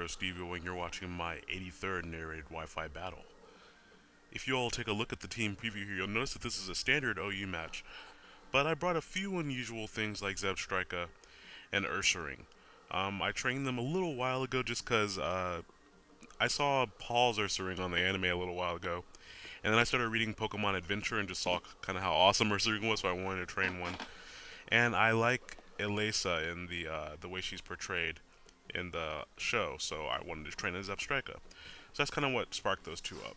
Necrostevo, and you're watching my 83rd narrated Wi-Fi battle. If you all take a look at the team preview here, you'll notice that this is a standard OU match, but I brought a few unusual things like Zebstrika and Ursaring. I trained them a little while ago just because I saw Paul's Ursaring on the anime a little while ago, and then I started reading Pokemon Adventure and just saw kind of how awesome Ursaring was, so I wanted to train one. And I like Elisa in the way she's portrayed in the show, so I wanted to train as Zebstrika. So that's kind of what sparked those two up.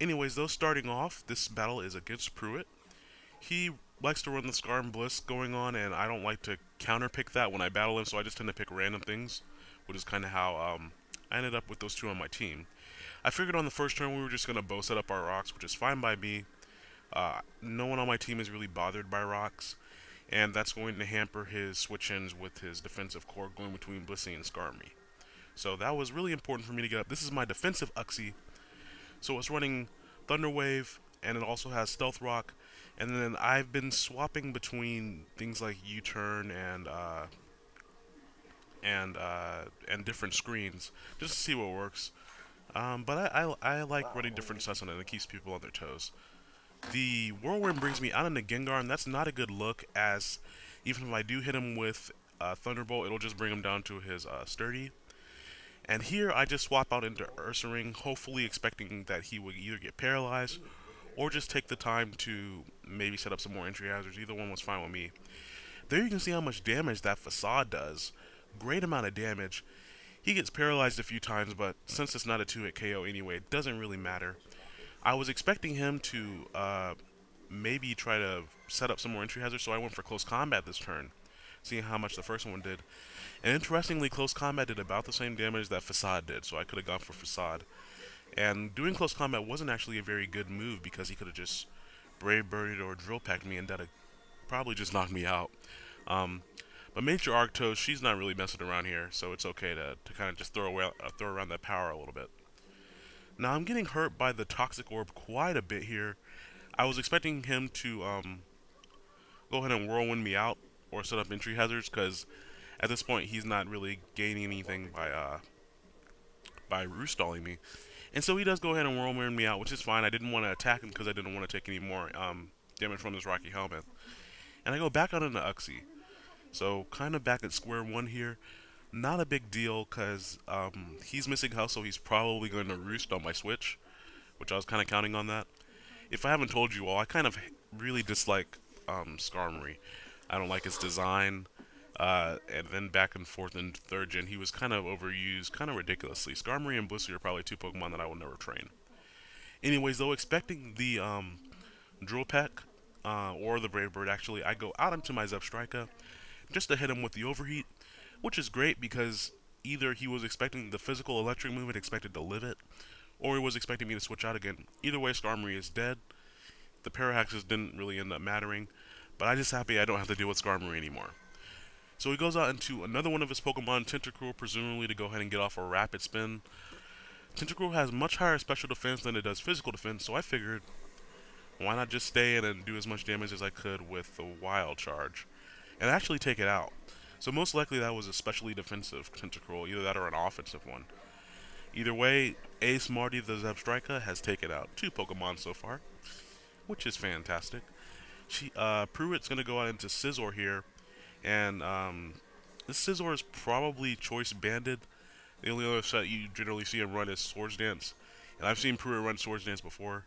Anyways, though, starting off, this battle is against Pruitt. He likes to run the Scar and Bliss going on, and I don't like to counterpick that when I battle him, so I just tend to pick random things, which is kind of how I ended up with those two on my team. I figured on the first turn we were just going to bow set up our rocks, which is fine by me. No one on my team is really bothered by rocks, and that's going to hamper his switch-ins with his defensive core going between Blissey and Skarmory. So that was really important for me to get up. This is my defensive Uxie, so it's running Thunder Wave, and it also has Stealth Rock, and then I've been swapping between things like U-turn and different screens just to see what works. But I like running different sets on it, and it keeps people on their toes. The Whirlwind brings me out into Gengar, and that's not a good look, as even if I do hit him with Thunderbolt, it'll just bring him down to his Sturdy. And here I just swap out into Ursaring, hopefully expecting that he would either get paralyzed or just take the time to maybe set up some more entry hazards. Either one was fine with me. There you can see how much damage that Facade does. Great amount of damage. He gets paralyzed a few times, but since it's not a 2-hit KO anyway, it doesn't really matter. I was expecting him to maybe try to set up some more entry hazards, so I went for Close Combat this turn, seeing how much the first one did. And interestingly, Close Combat did about the same damage that Facade did, so I could have gone for Facade. And doing Close Combat wasn't actually a very good move, because he could have just Brave Birdied or Drill Pecked me, and that'd probably just knocked me out. But Major Arktos, she's not really messing around here, so it's okay to kind of just throw around that power a little bit. Now, I'm getting hurt by the Toxic Orb quite a bit here. I was expecting him to go ahead and Whirlwind me out or set up entry hazards, because at this point he's not really gaining anything by Roostalling me. And so he does go ahead and Whirlwind me out, which is fine. I didn't want to attack him because I didn't want to take any more damage from this Rocky Helmet. And I go back out into Uxie. So kind of back at square one here. Not a big deal, because he's missing health, so he's probably going to roost on my switch, which I was kind of counting on that. If I haven't told you all, I kind of really dislike Skarmory. I don't like his design, and then back and forth in 3rd gen, he was kind of overused, kind of ridiculously. Skarmory and Blissey are probably two Pokemon that I will never train. Anyways, though, expecting the Drill Peck, or the Brave Bird, actually, I go out into my Zebstrika, just to hit him with the Overheat, which is great because either he was expecting the physical electric move and expected to live it, or he was expecting me to switch out again. Either way, Skarmory is dead. The Parahaxes didn't really end up mattering, but I'm just happy I don't have to deal with Skarmory anymore. So he goes out into another one of his Pokemon, Tentacruel, presumably to go ahead and get off a Rapid Spin. Tentacruel has much higher special defense than it does physical defense, so I figured, why not just stay in and do as much damage as I could with the Wild Charge, and actually take it out. So most likely that was a specially defensive Tentacruel, either that or an offensive one. Either way, Ace Marty the Zebstrika has taken out 2 Pokemon so far, which is fantastic. Pruitt's going to go out into Scizor here, and this Scizor is probably Choice Banded. The only other set you generally see him run is Swords Dance, and I've seen Pruitt run Swords Dance before.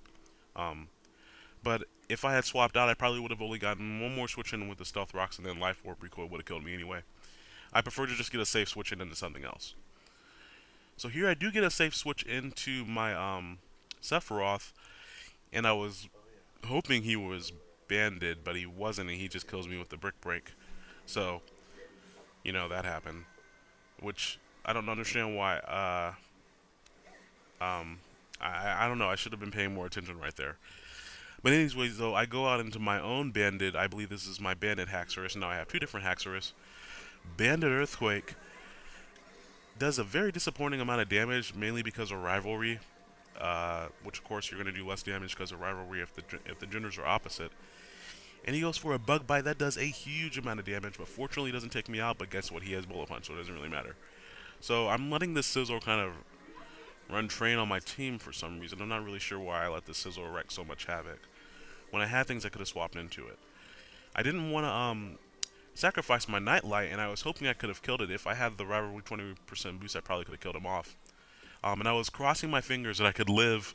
But if I had swapped out, I probably would have only gotten one more switch in with the Stealth Rocks, and then Life Orb Recoil would have killed me anyway. I prefer to just get a safe switch in into something else. So here I do get a safe switch into my Sephiroth, and I was hoping he was banded, but he wasn't, and he just kills me with the Brick Break. So, you know, that happened. Which, I don't understand why. I don't know, I should have been paying more attention right there. But anyways, though, I go out into my own Banded. I believe this is my Banded Haxorus. Now I have 2 different Haxorus. Banded Earthquake does a very disappointing amount of damage, mainly because of Rivalry. Which, of course, you're going to do less damage because of Rivalry if the genders are opposite. And he goes for a Bug Bite. That does a huge amount of damage, but fortunately it doesn't take me out. But guess what? He has Bullet Punch, so it doesn't really matter. So I'm letting this Sizzle kind of run train on my team for some reason. I'm not really sure why I let this Sizzle wreak so much havoc when I had things I could have swapped into it. I didn't want to sacrifice my Nightlight, and I was hoping I could have killed it. If I had the rivalry 20% boost, I probably could have killed him off. And I was crossing my fingers that I could live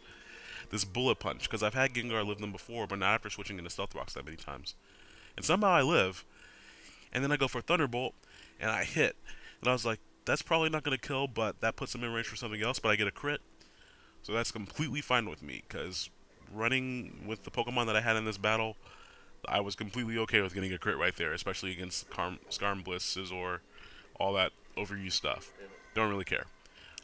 this Bullet Punch, because I've had Gengar live them before, but not after switching into Stealth Rocks that many times. And somehow I live, and then I go for Thunderbolt, and I hit. And I was like, that's probably not going to kill, but that puts him in range for something else, but I get a crit. So that's completely fine with me, because running with the Pokemon that I had in this battle, I was completely okay with getting a crit right there, especially against Skarm, Bliss, Scizor, all that overused stuff. Don't really care.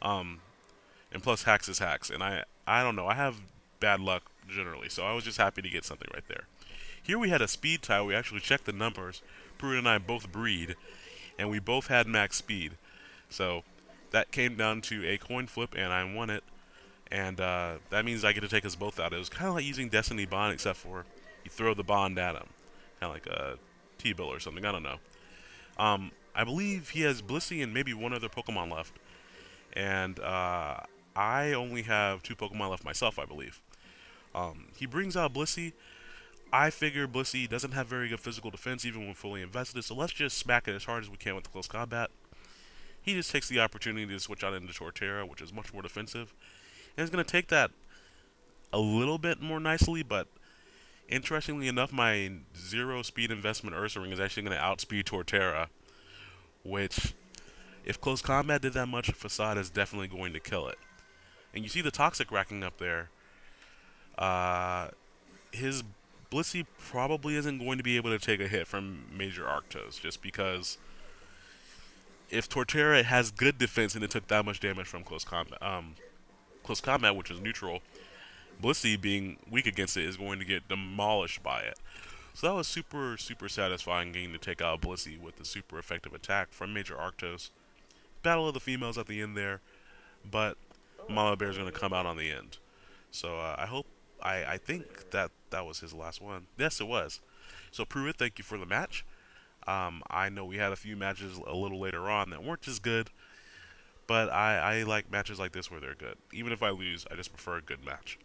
And plus hacks is hacks, and I don't know, I have bad luck generally, so I was just happy to get something right there. Here we had a speed tie. We actually checked the numbers. Pruitt and I both breed, and we both had max speed. So that came down to a coin flip, and I won it. And that means I get to take us both out. It was kind of like using Destiny Bond, except for you throw the bond at him. Kind of like a T-Bill or something. I don't know. I believe he has Blissey and maybe one other Pokemon left. And I only have 2 Pokemon left myself, I believe. He brings out Blissey. I figure Blissey doesn't have very good physical defense even when fully invested, so let's just smack it as hard as we can with the close combat. He just takes the opportunity to switch out into Torterra, which is much more defensive. And he's going to take that a little bit more nicely, but interestingly enough, my 0 speed investment Ursaring is actually going to outspeed Torterra, which, if close combat did that much, Facade is definitely going to kill it. And you see the Toxic racking up there. His Blissey probably isn't going to be able to take a hit from Major Arktos, just because if Torterra has good defense and it took that much damage from close combat, which is neutral, Blissey being weak against it is going to get demolished by it. So that was super, super satisfying getting to take out Blissey with the super effective attack from Major Arktos. Battle of the females at the end there, but Mama Bear's going to come out on the end. So I think that was his last one. Yes, it was. So Pruitt, thank you for the match. I know we had a few matches a little later on that weren't as good, but I like matches like this where they're good. Even if I lose, I just prefer a good match.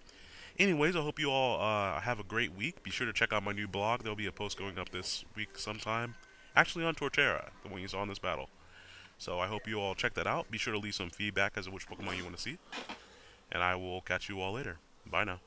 Anyways, I hope you all have a great week. Be sure to check out my new blog. There'll be a post going up this week sometime. Actually on Torterra, the one you saw in this battle. So I hope you all check that out. Be sure to leave some feedback as to which Pokemon you want to see. And I will catch you all later. Bye now.